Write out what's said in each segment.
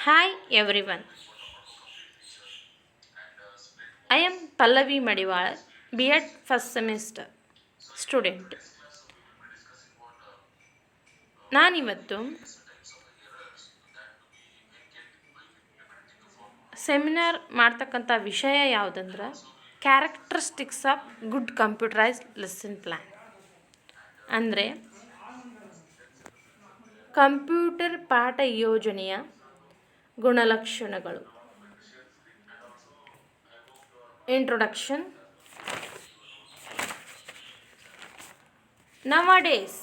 Hi everyone, I am Pallavi Madiwal, B.Ed first semester student. ನಾನಿವತ್ತು seminar ಮಾಡ್ತಕ್ಕಂಥ ವಿಷಯ ಯಾವುದಂದ್ರೆ characteristics of good computerised lesson plan. ಅಂದರೆ computer ಪಾಠ ಯೋಜನೆಯ ಗುಣಲಕ್ಷಣಗಳು. Introduction. Nowadays,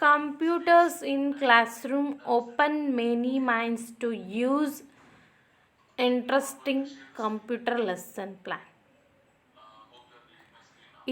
computers in classroom open many minds to use interesting computer lesson plan.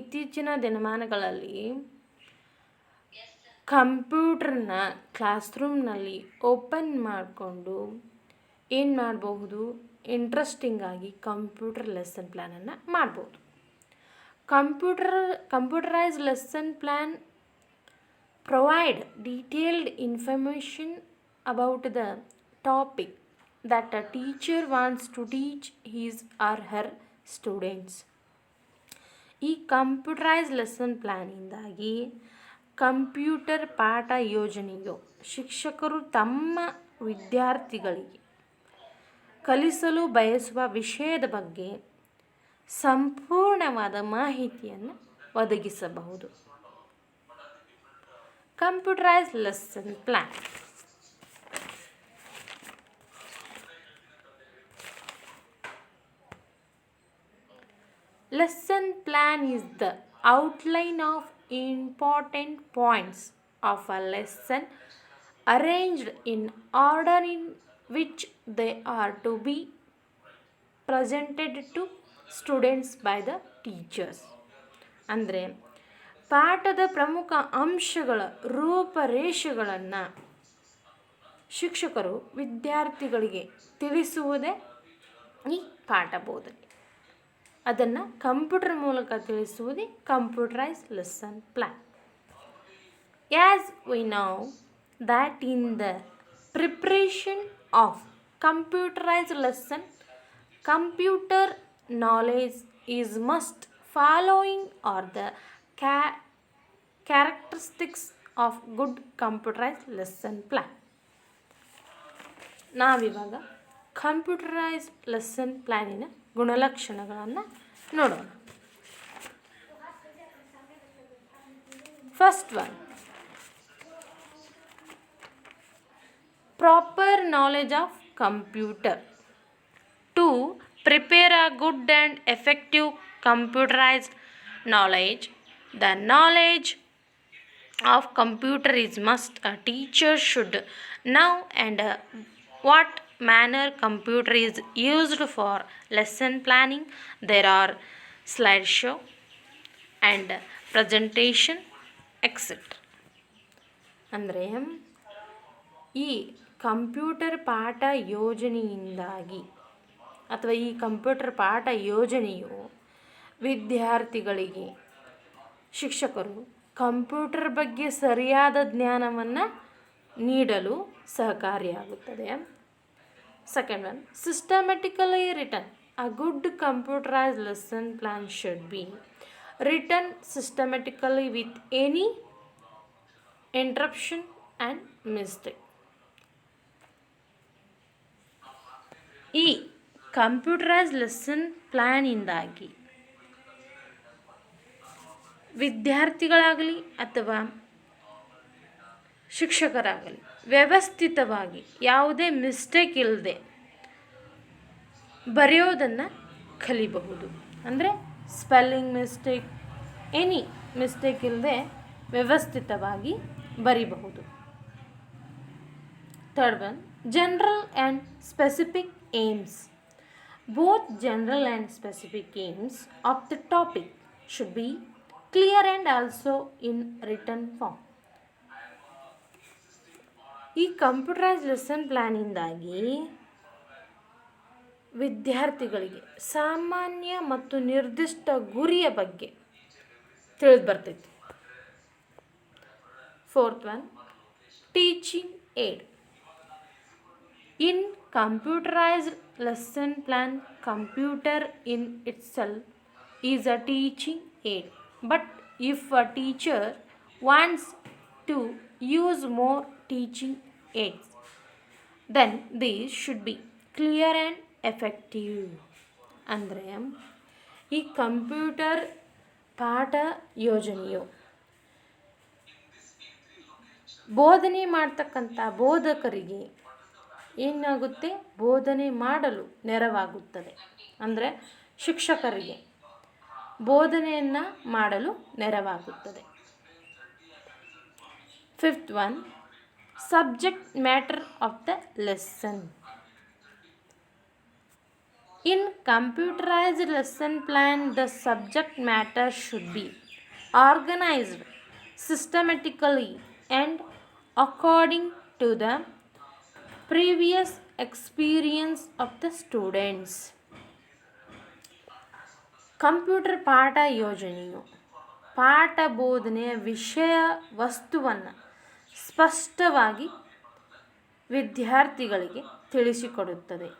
ಇತ್ತೀಚಿನ ದಿನಮಾನಗಳಲ್ಲಿ ಕಂಪ್ಯೂಟರ್ನ ಕ್ಲಾಸ್ರೂಮ್ನಲ್ಲಿ ಓಪನ್ ಮಾಡಿಕೊಂಡು ಏನು ಮಾಡಬಹುದು, ಇಂಟ್ರೆಸ್ಟಿಂಗಾಗಿ ಕಂಪ್ಯೂಟರ್ ಲೆಸನ್ ಪ್ಲ್ಯಾನನ್ನು ಮಾಡ್ಬೋದು. Computerized lesson plan provide detailed information about the topic that a teacher wants to teach his or her students. ಈ computerised lesson ಪ್ಲ್ಯಾನಿಂದಾಗಿ computer ಪಾಠ ಯೋಜನೆಯು ಶಿಕ್ಷಕರು ತಮ್ಮ ವಿದ್ಯಾರ್ಥಿಗಳಿಗೆ ಕಲಿಸಲು ಬಯಸುವ ವಿಷಯದ ಬಗ್ಗೆ ಸಂಪೂರ್ಣವಾದ ಮಾಹಿತಿಯನ್ನು ಒದಗಿಸಬಹುದು. Computerised lesson plan. Lesson plan is the outline of important points of a lesson arranged in order in which they are to be presented to students by the teachers. ಅಂದರೆ ಪಾಠದ ಪ್ರಮುಖ ಅಂಶಗಳ ರೂಪರೇಷೆಗಳನ್ನು ಶಿಕ್ಷಕರು ವಿದ್ಯಾರ್ಥಿಗಳಿಗೆ ತಿಳಿಸುವುದೇ ಈ ಪಾಠ ಬೋಧನೆ. ಅದನ್ನು ಕಂಪ್ಯೂಟರ್ ಮೂಲಕ ತಿಳಿಸುವುದೇ computerised lesson plan. As we know that in the preparation of computerised lesson computer knowledge is must following are the characteristics of good computerized lesson plan. ನಾವಿವಾಗ ಕಂಪ್ಯೂಟರೈಸ್ಡ್ ಲೆಸನ್ ಪ್ಲ್ಯಾನಿನ ಗುಣಲಕ್ಷಣಗಳನ್ನು ನೋಡೋಣ. First one, proper knowledge of computer. To prepare a good and effective computerized knowledge, the knowledge of computer is must. A teacher should know and what manner computer is used for lesson planning. There are slideshow and presentation etc. ಅಂದರೆ ಈ computer ಪಾಠ ಯೋಜನೆಯಿಂದಾಗಿ ಅಥವಾ ಈ computer ಪಾಠ ಯೋಜನೆಯು ವಿದ್ಯಾರ್ಥಿಗಳಿಗೆ ಶಿಕ್ಷಕರು computer ಬಗ್ಗೆ ಸರಿಯಾದ ಜ್ಞಾನವನ್ನು ನೀಡಲು ಸಹಕಾರಿಯಾಗುತ್ತದೆ. Second one, systematically written. A good computerised lesson plan should be written systematically with any interruption and mistake. ಈ ಕಂಪ್ಯೂಟರೈಸ್ಡ್ ಲೆಸನ್ ಪ್ಲ್ಯಾನಿಂದಾಗಿ ವಿದ್ಯಾರ್ಥಿಗಳಾಗಲಿ ಅಥವಾ ಶಿಕ್ಷಕರಾಗಲಿ ವ್ಯವಸ್ಥಿತವಾಗಿ ಯಾವುದೇ ಮಿಸ್ಟೇಕ್ ಇಲ್ಲದೆ ಬರೆಯೋದನ್ನು ಕಲಿಬಹುದು. ಅಂದರೆ ಸ್ಪೆಲ್ಲಿಂಗ್ ಮಿಸ್ಟೇಕ್, ಎನಿ ಮಿಸ್ಟೇಕ್ ಇಲ್ಲದೆ ವ್ಯವಸ್ಥಿತವಾಗಿ ಬರಿಬಹುದು. Third one, general and specific aims. Both general and specific aims of the topic should be clear and also in written form. ಈ ಕಂಪ್ಯೂಟರೈಸ್ಡ್ ಲೆಸನ್ ಪ್ಲ್ಯಾನಿಂದಾಗಿ ವಿದ್ಯಾರ್ಥಿಗಳಿಗೆ ಸಾಮಾನ್ಯ ಮತ್ತು ನಿರ್ದಿಷ್ಟ ಗುರಿಯ ಬಗ್ಗೆ ತಿಳಿದು ಬರ್ತೈತಿ. Fourth one, teaching aid. In computerized lesson plan, computer in itself is a teaching aid. But if a teacher wants to use more teaching aids, then these should be clear and effective. ಅಂದರೆ ಈ computer ಪಾಠ ಯೋಜನೆಯು ಬೋಧನೆ ಮಾಡ್ತಕ್ಕಂಥ ಬೋಧಕರಿಗೆ ಏನಾಗುತ್ತೆ, ಬೋಧನೆ ಮಾಡಲು ನೆರವಾಗುತ್ತದೆ. ಅಂದರೆ ಶಿಕ್ಷಕರಿಗೆ ಬೋಧನೆಯನ್ನು ಮಾಡಲು ನೆರವಾಗುತ್ತದೆ. Fifth one, subject matter of the lesson. In computerized lesson plan, the subject matter should be organized systematically and according to the previous experience of the students. Computer ಪಾಠ ಯೋಜನೆಯು ಪಾಠ ಬೋಧನೆಯ ವಿಷಯ ವಸ್ತುವನ್ನು ಸ್ಪಷ್ಟವಾಗಿ ವಿದ್ಯಾರ್ಥಿಗಳಿಗೆ ತಿಳಿಸಿಕೊಡುತ್ತದೆ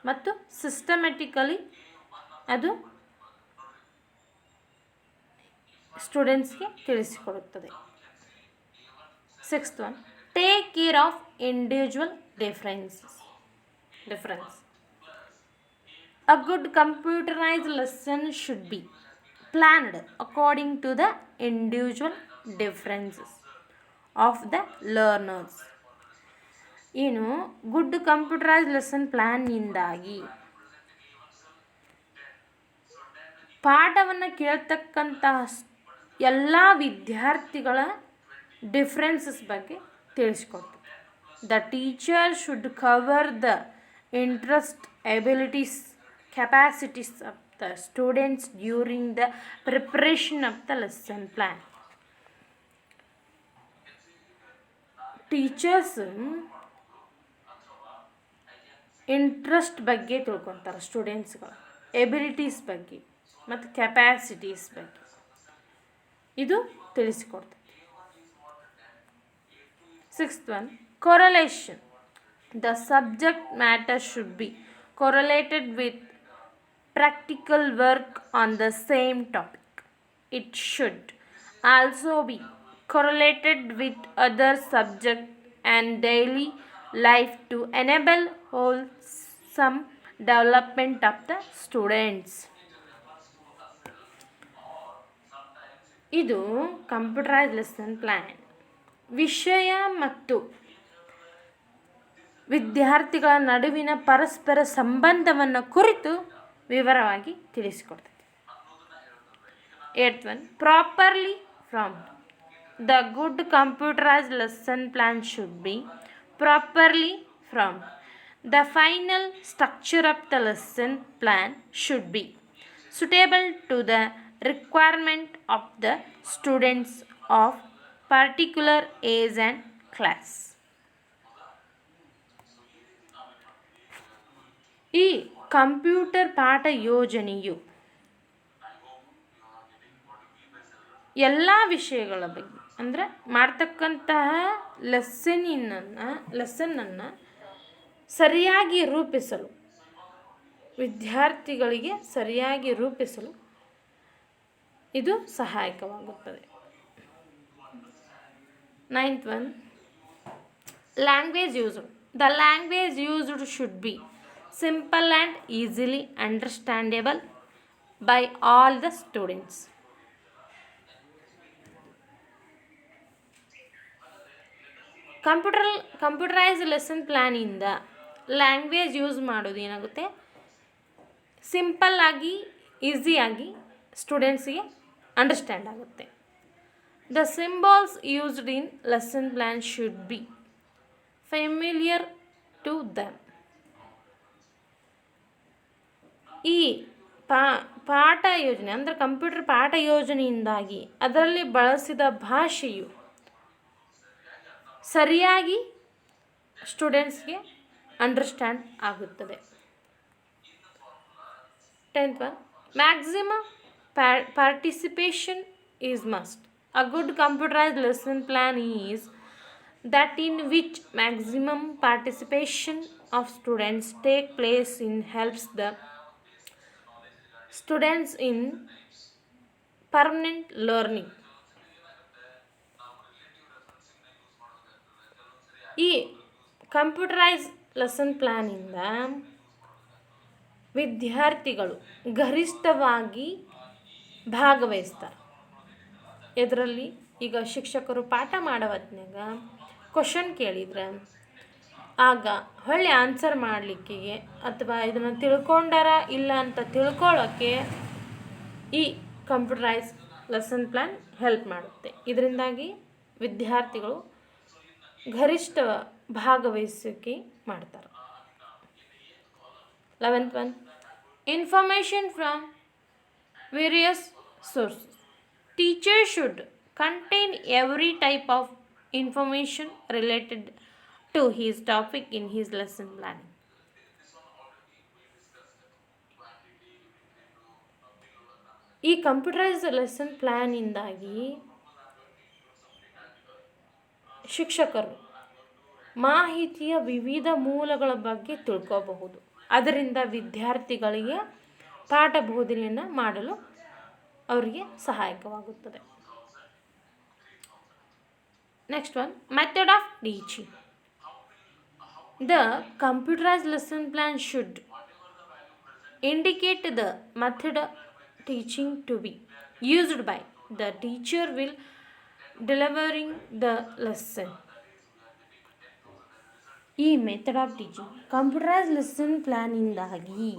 ಮತ್ತು ಸಿಸ್ಟಮೆಟಿಕಲಿ ಅದು ಸ್ಟೂಡೆಂಟ್ಸ್ಗೆ ತಿಳಿಸಿಕೊಡುತ್ತದೆ. Sixth one, take care of individual difference. A good computerized lesson should be planned according to the individual differences of the learners. ಏನು ಗುಡ್ ಕಂಪ್ಯೂಟರೈಸ್ ಲೆಸನ್ ಪ್ಲ್ಯಾನ್ನಿಂದಾಗಿ ಪಾಠವನ್ನು ಕೇಳ್ತಕ್ಕಂತಹ ಎಲ್ಲ ವಿದ್ಯಾರ್ಥಿಗಳ ಡಿಫ್ರೆನ್ಸಸ್ ಬಗ್ಗೆ ತಿಳಿಸ್ಕೊಡ್ತದೆ. The teacher should cover the interest, abilities, capacities of the students during the preparation of the lesson plan. Teachers interest ಬಗ್ಗೆ ತಿಳ್ಕೊತಾರೆ, ಸ್ಟೂಡೆಂಟ್ಸ್ಗಳು ಎಬಿಲಿಟೀಸ್ ಬಗ್ಗೆ ಮತ್ತು ಕೆಪ್ಯಾಸಿಟೀಸ್ ಬಗ್ಗೆ ಇದು ತಿಳಿಸಿಕೊಡ್ತದೆ. Sixth one, correlation. The subject matter should be correlated with practical work on the same topic. It should also be correlated with other subjects and daily life to enable wholesome development of the students. ಇದು computerised lesson plan ವಿಷಯ ಮತ್ತು ವಿದ್ಯಾರ್ಥಿಗಳ ನಡುವಿನ ಪರಸ್ಪರ ಸಂಬಂಧವನ್ನು ಕುರಿತು ವಿವರವಾಗಿ ತಿಳಿಸಿಕೊಡ್ತದೆ. Eighth one, properly from. The good computerised lesson plan should be properly from. The final structure of the lesson plan should be suitable to the requirement of the students of particular age and class. ಈ computer ಪಾಠ ಯೋಜನೆಯು ಎಲ್ಲ ವಿಷಯಗಳ ಬಗ್ಗೆ ಅಂದರೆ ಮಾಡ್ತಕ್ಕಂತಹ ಲೆಸನ್ನನ್ನು ಸರಿಯಾಗಿ ರೂಪಿಸಲು, ವಿದ್ಯಾರ್ಥಿಗಳಿಗೆ ಸರಿಯಾಗಿ ರೂಪಿಸಲು ಇದು ಸಹಾಯಕವಾಗುತ್ತದೆ. Ninth one, language used. The language used should be simple and easily understandable by all the students. Computerised lesson ಪ್ಲ್ಯಾನಿಂದ ಲ್ಯಾಂಗ್ವೇಜ್ ಯೂಸ್ ಮಾಡೋದು ಏನಾಗುತ್ತೆ, ಸಿಂಪಲ್ ಆಗಿ ಈಸಿಯಾಗಿ ಸ್ಟೂಡೆಂಟ್ಸಿಗೆ ಅಂಡರ್ಸ್ಟ್ಯಾಂಡ್ ಆಗುತ್ತೆ. The symbols used in lesson plan should be familiar to them. ಈ ಪಾಠ ಯೋಜನೆ ಅಂದರೆ ಕಂಪ್ಯೂಟರ್ ಪಾಠ ಯೋಜನೆಯಿಂದಾಗಿ ಅದರಲ್ಲಿ ಬಳಸಿದ ಭಾಷೆಯು ಸರಿಯಾಗಿ ಸ್ಟೂಡೆಂಟ್ಸ್ಗೆ ಅಂಡರ್ಸ್ಟ್ಯಾಂಡ್ ಆಗುತ್ತದೆ. Tenth one, maximum participation is must. A good computerised lesson plan is that in which maximum participation of students take place in helps the students in permanent learning. ಈ ಕಂಪ್ಯೂಟರೈಸ್ ಲೆಸನ್ ಪ್ಲ್ಯಾನಿಂದ ವಿದ್ಯಾರ್ಥಿಗಳು ಗರಿಷ್ಠವಾಗಿ ಭಾಗವಹಿಸ್ತಾರೆ. ಇದರಲ್ಲಿ ಈಗ ಶಿಕ್ಷಕರು ಪಾಠ ಮಾಡೋ ಹೊತ್ನ್ಯಾಗ ಕ್ವಶನ್ ಕೇಳಿದ್ರೆ ಆಗ ಹೊಳ್ಳಿ ಆನ್ಸರ್ ಮಾಡಲಿಕ್ಕೆ ಅಥವಾ ಇದನ್ನು ತಿಳ್ಕೊಂಡಾರ ಇಲ್ಲ ಅಂತ ತಿಳ್ಕೊಳ್ಳೋಕ್ಕೆ ಈ ಕಂಪ್ಯೂಟರೈಸ್ ಲೆಸನ್ ಪ್ಲ್ಯಾನ್ ಹೆಲ್ಪ್ ಮಾಡುತ್ತೆ. ಇದರಿಂದಾಗಿ ವಿದ್ಯಾರ್ಥಿಗಳು ಗರಿಷ್ಠ ಭಾಗವಹಿಸುವಿಕೆ ಮಾಡ್ತಾರೆ. 11th one, information from various sources. Teacher should contain every type of information related to his topic in his lesson planning. ಈ ಕಂಪ್ಯೂಟರೈಸ್ ಲೆಸನ್ ಪ್ಲ್ಯಾನಿಂದಾಗಿ ಶಿಕ್ಷಕರು ಮಾಹಿತಿಯ ವಿವಿಧ ಮೂಲಗಳ ಬಗ್ಗೆ ತಿಳ್ಕೋಬಹುದು. ಅದರಿಂದ ವಿದ್ಯಾರ್ಥಿಗಳಿಗೆ ಪಾಠ ಬೋಧನೆಯನ್ನು ಮಾಡಲು ಅವರಿಗೆ ಸಹಾಯಕವಾಗುತ್ತದೆ. Next one, method of teaching. The computerised lesson plan should indicate the method teaching to be used by the teacher will delivering the lesson. ಈ method of teaching computerise lesson ಪ್ಲ್ಯಾನಿಂದಾಗಿ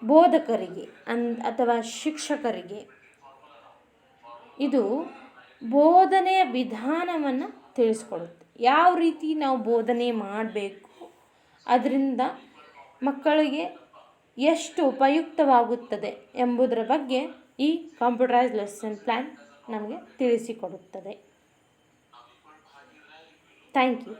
ಬೋಧಕರಿಗೆ ಅಥವಾ ಶಿಕ್ಷಕರಿಗೆ ಇದು ಬೋಧನೆಯ ವಿಧಾನವನ್ನು ತಿಳಿಸ್ಕೊಡುತ್ತೆ. ಯಾವ ರೀತಿ ನಾವು ಬೋಧನೆ ಮಾಡಬೇಕು, ಅದರಿಂದ ಮಕ್ಕಳಿಗೆ ಎಷ್ಟು ಉಪಯುಕ್ತವಾಗುತ್ತದೆ ಎಂಬುದರ ಬಗ್ಗೆ ಈ ಕಂಪ್ಯೂಟರೈಸ್ ಲೆಸನ್ ಪ್ಲ್ಯಾನ್ ನಮಗೆ ತಿಳಿಸಿಕೊಡುತ್ತದೆ. Thank you.